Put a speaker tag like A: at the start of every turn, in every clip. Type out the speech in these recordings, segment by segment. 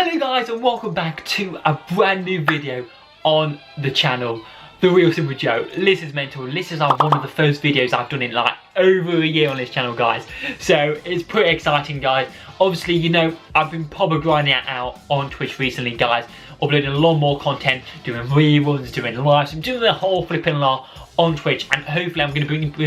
A: Hello guys and welcome back to a brand new video on the channel, The Real Simple Joe. This is mental. This is one of the first videos I've done in like over a year on this channel, guys. So it's pretty exciting, guys. Obviously, you know, I've been probably grinding it out on Twitch recently, guys. Uploading a lot more content, doing reruns, doing lives, doing the whole flipping lot on Twitch, and hopefully I'm going to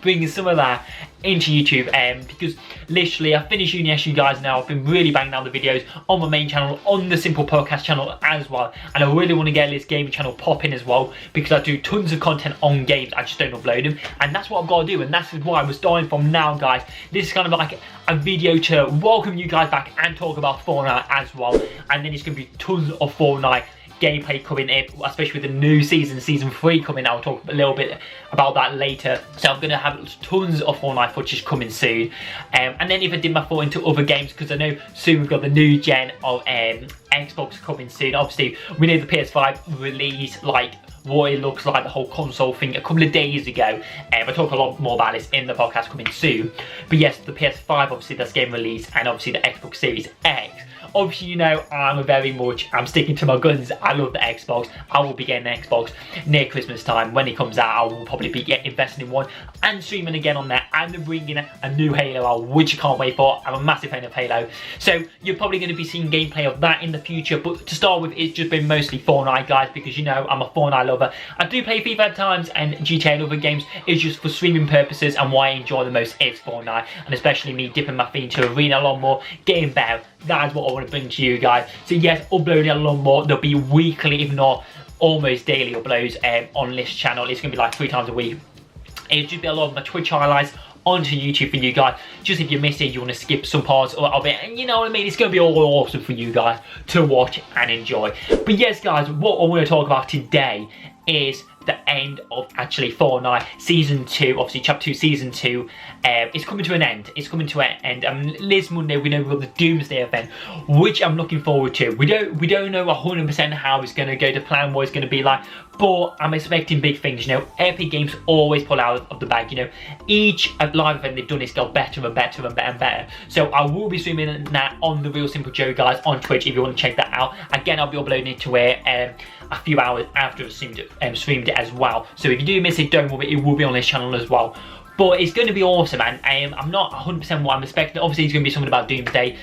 A: bring some of that into YouTube, because literally I finished uni, as you guys know. I've been really banging out the videos on my main channel, on the Simple Podcast channel as well, and I really want to get this gaming channel popping as well, because I do tons of content on games, I just don't upload them, and that's what I've got to do, and that's why we're starting from now, guys. This is kind of like a video to welcome you guys back and talk about Fortnite as well, and then it's going to be tons of Fortnite gameplay coming in, especially with the new season 3 coming. I'll talk a little bit about that later. So I'm going to have tons of Fortnite footage coming soon, and then if I did my thought into other games, because I know soon we've got the new gen of Xbox coming soon. Obviously we know the PS5 release, like what it looks like, the whole console thing, a couple of days ago. I'll talk a lot more about this in the podcast coming soon. But yes, the PS5 obviously that's game release, and obviously the Xbox Series X. Obviously, you know, I'm sticking to my guns. I love the Xbox. I will be getting an Xbox near Christmas time. When it comes out, I will probably be investing in one and streaming again on there. And they're bringing a new Halo out, which I can't wait for. I'm a massive fan of Halo. So you're probably going to be seeing gameplay of that in the future. But to start with, it's just been mostly Fortnite, guys, because, you know, I'm a Fortnite lover. I do play FIFA at times and GTA and other games. It's just for streaming purposes, and what I enjoy the most is Fortnite. And especially me dipping my feet into Arena a lot more, getting better. That is what I want to bring to you guys. So yes, uploading a lot more. There'll be weekly, if not almost daily uploads on this channel. It's going to be like 3 times a week. It'll just be a lot of my Twitch highlights onto YouTube for you guys. Just if you miss it, you want to skip some parts of it, and you know what I mean, it's going to be all awesome for you guys to watch and enjoy. But yes, guys, what I want to talk about today is the end of actually Fortnite Season 2, obviously Chapter 2 Season 2. It's coming to an end. It's coming to an end. This Monday we know we've got the Doomsday event, which I'm looking forward to. We don't know 100% how it's going to go, the plan, what it's going to be like, but I'm expecting big things. You know, Epic Games always pull out of the bag. You know, each live event they've done is got better and better and better and better. So I will be streaming that on The Real Simple Joe, guys, on Twitch, if you want to check that out. Again, I'll be uploading it to it a few hours after I've streamed it as well. So if you do miss it, don't worry, it will be on this channel as well. But it's going to be awesome, and I'm not 100% what I'm expecting. Obviously, it's going to be something about Doomsday,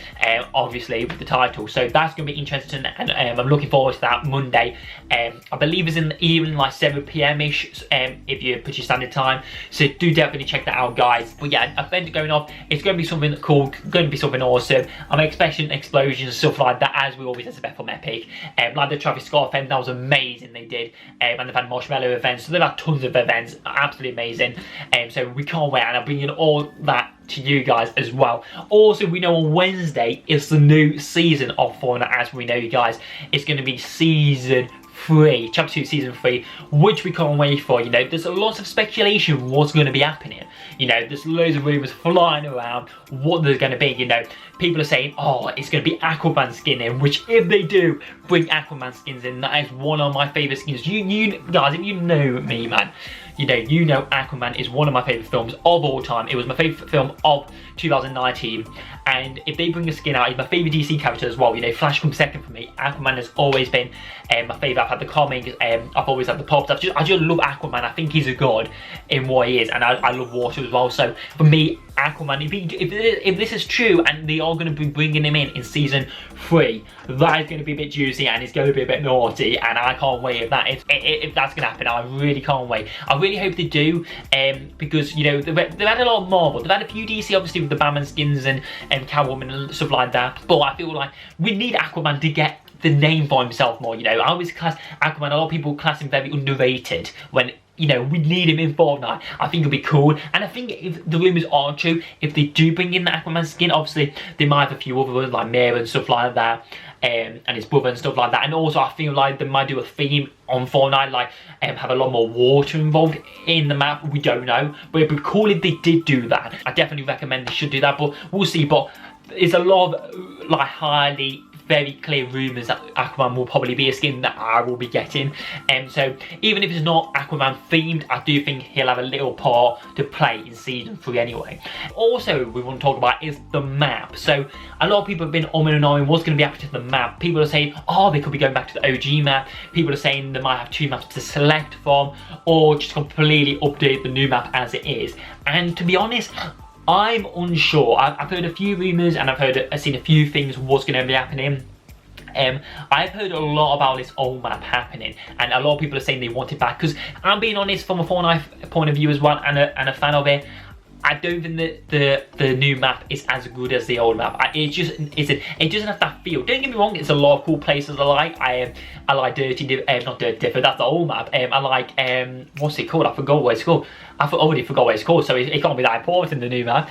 A: obviously, with the title. So that's going to be interesting, and I'm looking forward to that Monday. I believe it's in the evening, like 7 PM-ish, if you put your standard time. So do definitely check that out, guys. But yeah, an event going off. It's going to be something cool, going to be something awesome. I'm expecting explosions and stuff like that, as we always expect from Epic. Like the Travis Scott event, that was amazing, they did. And they've had marshmallow events, so they've had tons of events, absolutely amazing. So we can't wait, and I'm bringing all that to you guys as well. Also, we know on Wednesday is the new season of Fortnite, as we know, you guys. It's going to be Season 3, Chapter 2 Season 3, which we can't wait for. You know, there's a lot of speculation what's going to be happening. You know, there's loads of rumours flying around what there's going to be. You know, people are saying, oh, it's going to be Aquaman skin in, which if they do bring Aquaman skins in, that is one of my favourite skins. You guys, if you know me, man, you know Aquaman is one of my favourite films of all time. It was my favourite film of 2019, and if they bring a skin out, he's my favourite DC character as well. You know, Flash comes second for me. Aquaman has always been my favourite. I've had the comics, I've always had the pops. I just love Aquaman. I think he's a god in what he is, and I love water as well. So for me, Aquaman, if this is true and they are going to be bringing him in Season 3, that is going to be a bit juicy, and it's going to be a bit naughty, and I can't wait if that's going to happen. I really can't wait. I really hope they do, because, you know, they've had a lot of Marvel. They've had a few DC, obviously, with the Batman skins and Catwoman and stuff like that, but I feel like we need Aquaman to get the name for himself more. You know, I always class Aquaman, a lot of people class him very underrated, when, you know, we need him in Fortnite. I think it'll be cool, and I think if the rumours are true, if they do bring in the Aquaman skin, obviously they might have a few other ones like Mira and stuff like that, and his brother and stuff like that. And also I feel like they might do a theme on Fortnite, like have a lot more water involved in the map. We don't know, but it'd be cool if they did do that. I definitely recommend they should do that, but we'll see. But it's a lot of like highly very clear rumours that Aquaman will probably be a skin that I will be getting. So even if it's not Aquaman themed, I do think he'll have a little part to play in season 3 anyway. Also, we want to talk about is the map. So a lot of people have been and ahhing what's going to be happening to the map. People are saying, oh, they could be going back to the OG map. People are saying they might have 2 maps to select from, or just completely update the new map as it is. And to be honest, I'm unsure. I've heard a few rumours and I've seen a few things what's going to be happening. I've heard a lot about this old map happening, and a lot of people are saying they want it back, because I'm being honest, from a Fortnite point of view as well, and a fan of it, I don't think that the new map is as good as the old map. It doesn't have that feel. Don't get me wrong, it's a lot of cool places I like. I like not Dirty Differ, that's the old map. I like, what's it called? I forgot what it's called. Already forgot what it's called, so it can't be that important in the new map.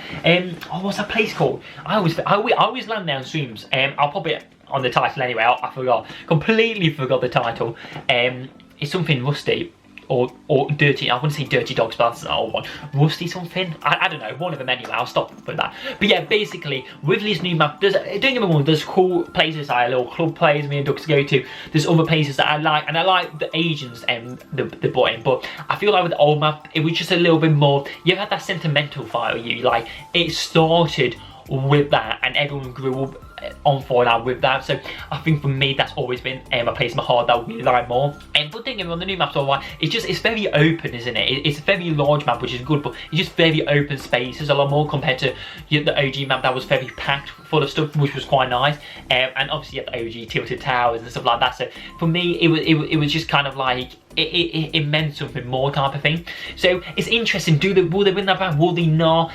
A: Oh, what's that place called? I always land there on streams. I'll pop it on the title anyway. I forgot. Completely forgot the title. It's something rusty. Or dirty, I wouldn't say dirty dogs, but that's an old one. Rusty something? I don't know, one of them anyway, I'll stop with that. But yeah, basically, with this new map, don't get me wrong, there's cool places, little club plays me and Ducks go to. There's other places that I like, and I like the agents and the button, but I feel like with the old map, it was just a little bit more, you had that sentimental file, like, it started with that, and everyone grew up on Fortnite with that. So I think for me that's always been a place in my heart that I really like more. And but thinking on the new map's alright, it's very open, isn't it? It's a very large map, which is good, but it's just very open spaces a lot more compared to the OG map that was very packed full of stuff, which was quite nice. And obviously you have the OG tilted towers and stuff like that. So for me it was just kind of like it meant something more type of thing. So it's interesting. Will they win that back? Will they not?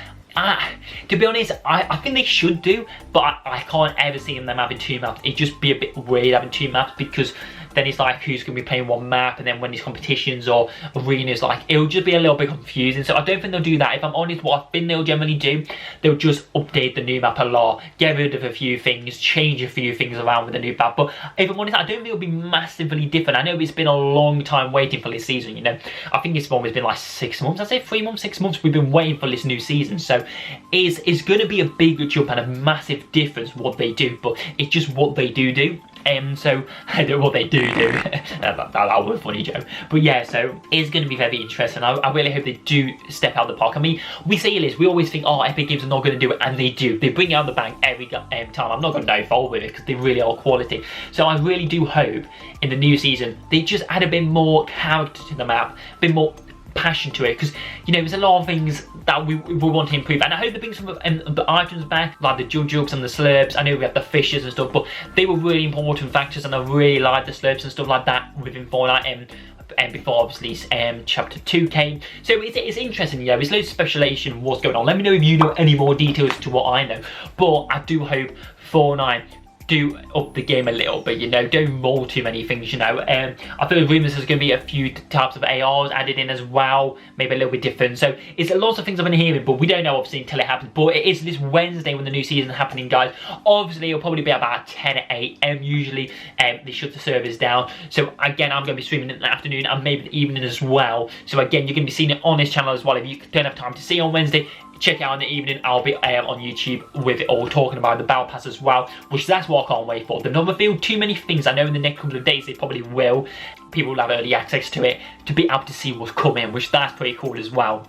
A: To be honest, I think they should do, but I can't ever see them having 2 maps. It'd just be a bit weird having 2 maps, because then it's like who's going to be playing one map, and then when these competitions or arenas, like, it'll just be a little bit confusing. So I don't think they'll do that. If I'm honest, what I think they'll generally do, they'll just update the new map a lot, get rid of a few things, change a few things around with the new map. But if I'm honest, I don't think it'll be massively different. I know it's been a long time waiting for this season, you know. I think this one has been like 6 months. I'd say 3 months, 6 months we've been waiting for this new season. So it's going to be a big jump and a massive difference what they do, but it's just what they do. So I don't know what they do. that was a funny joke. But yeah, so it's going to be very interesting. I really hope they do step out the park. I mean, we say this, we always think, oh, Epic Games are not going to do it, and they do. They bring it out the bank every time. I'm not going to know fault with it, because they really are quality. So I really do hope in the new season they just add a bit more character to the map, a bit more passion to it, because you know there's a lot of things that we want to improve, and I hope they bring some of the items back, like the jugs and the slurps. I know we have the fishes and stuff, but they were really important factors, and I really like the slurps and stuff like that within Fortnite. And before obviously chapter 2 came. So it's interesting, yeah, there's loads of speculation what's going on. Let me know if you know any more details to what I know, but I do hope Fortnite do up the game a little bit, you know, don't roll too many things, you know. I've heard rumours there's going to be a few types of ARs added in as well, maybe a little bit different. So it's lots of things I've been hearing, but we don't know obviously until it happens. But it is this Wednesday when the new season is happening, guys. Obviously it'll probably be about 10 AM usually. They shut the servers down. So again, I'm going to be streaming in the afternoon and maybe the evening as well. So again, you're going to be seeing it on this channel as well. If you don't have time to see on Wednesday, check it out in the evening. I'll be on YouTube with it all, talking about the Battle Pass as well, which that's what I can't wait for. They've not revealed too many things. I know in the next couple of days they probably will. People will have early access to it to be able to see what's coming, which that's pretty cool as well.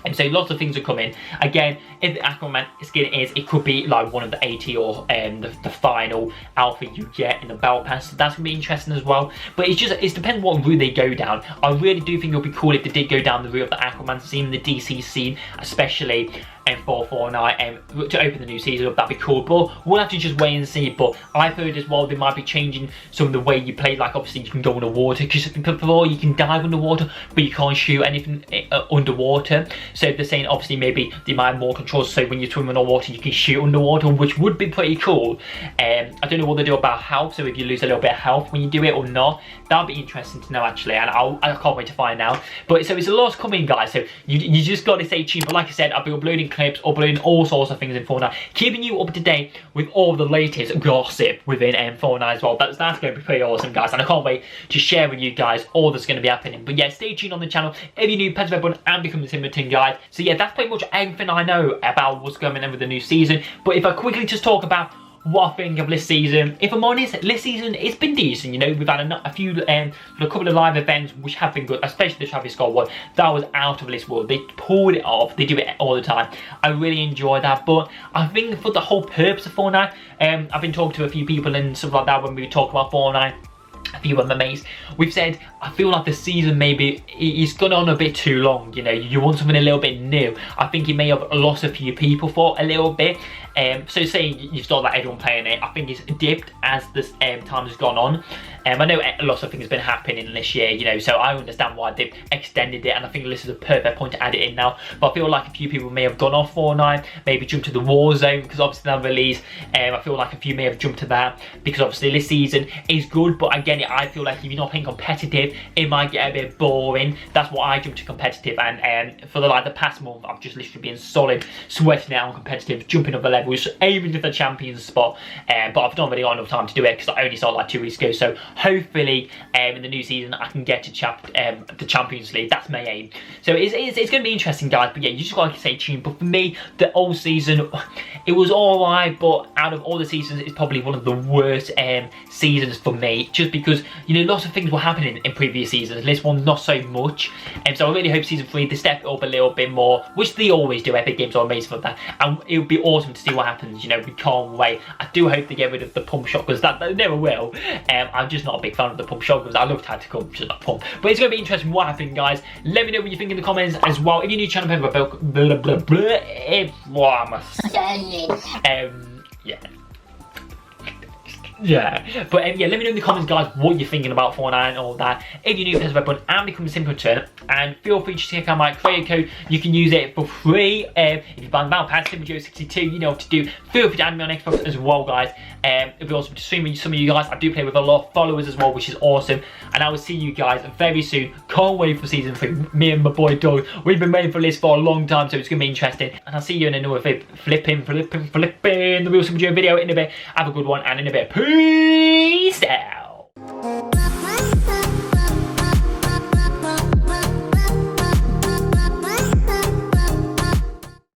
A: And so lots of things are coming. Again, if the Aquaman skin is, it could be like one of the 80 or the final alpha you get in the Battle Pass. So that's going to be interesting as well. But it depends what route they go down. I really do think it would be cool if they did go down the route of the Aquaman scene, the DC scene, especially for Fortnite, to open the new season up. That'd be cool, but we'll have to just wait and see. But I've heard as well they might be changing some of the way you play. Like obviously you can go underwater, because before you can dive underwater but you can't shoot anything underwater. So they're saying obviously maybe they might have more controls, so when you're swimming underwater you can shoot underwater, which would be pretty cool. I don't know what they do about health, so if you lose a little bit of health when you do it or not, that'd be interesting to know actually, and I can't wait to find out. But so it's a lot's coming, guys, so you just got to stay tuned. But like I said, I'll be uploading clips, uploading all sorts of things in Fortnite, keeping you up to date with all the latest gossip within Fortnite as well. That's going to be pretty awesome, guys, and I can't wait to share with you guys all that's going to be happening. But yeah, stay tuned on the channel if you're new, press the red button and become a Timberton, guys. So yeah, that's pretty much everything I know about what's going on with the new season. But if I quickly just talk about what I think of this season. If I'm honest, this season it's been decent. You know, we've had a couple of live events which have been good, especially the Travis Scott one. That was out of this world. They pulled it off. They do it all the time. I really enjoy that. But I think for the whole purpose of Fortnite, I've been talking to a few people and stuff like that when we talk about Fortnite. A few of my mates, we've said, I feel like the season maybe it's gone on a bit too long. You know, you want something a little bit new. I think it may have lost a few people for a little bit. So saying you thought that everyone playing it, I think it's dipped as this time has gone on. I know lots of things have been happening this year, you know, so I understand why they've extended it, and I think this is a perfect point to add it in now. But I feel like a few people may have gone off Fortnite, maybe jumped to the Warzone, because obviously that release, I feel like a few may have jumped to that, because obviously this season is good, but again, I feel like if you're not playing competitive, it might get a bit boring. That's why I jumped to competitive, and for the past month, I've just literally been solid, sweating out on competitive, jumping up the levels, aiming for the champions spot, but I've not really got enough time to do it, because I only started like 2 weeks ago, so hopefully in the new season I can get to the Champions League. That's my aim. So it's going to be interesting, guys, but yeah, you just got to stay tuned. But for me, the old season, it was alright, but out of all the seasons, it's probably one of the worst seasons for me, just because, you know, lots of things were happening in previous seasons. This one, not so much. So I really hope season 3, they step it up a little bit more, which they always do. Epic Games are amazing for that, and it would be awesome to see what happens. You know, we can't wait. I do hope they get rid of the pump shotguns. That they never will. I'm just not a big fan of the pump shotguns. I love tactical, just not pump. But it's going to be interesting what happened, guys. Let me know what you think in the comments as well. If you're new to the channel, yeah, but yeah, let me know in the comments, guys, what you're thinking about Fortnite and all that. If you're new, press the red button and become a simple return, and feel free to check out my creator code. You can use it for free. If you buy the Battle Pass, Simple62, you know what to do. Feel free to add me on Xbox as well, guys. It'll be awesome to stream with some of you guys. I do play with a lot of followers as well, which is awesome. And I will see you guys very soon. Can't wait for season 3. Me and my boy Doug, we've been waiting for this for a long time, so it's gonna be interesting. And I'll see you in another flipping the Real Simple video in a bit. Have a good one, and in a bit. Peace out.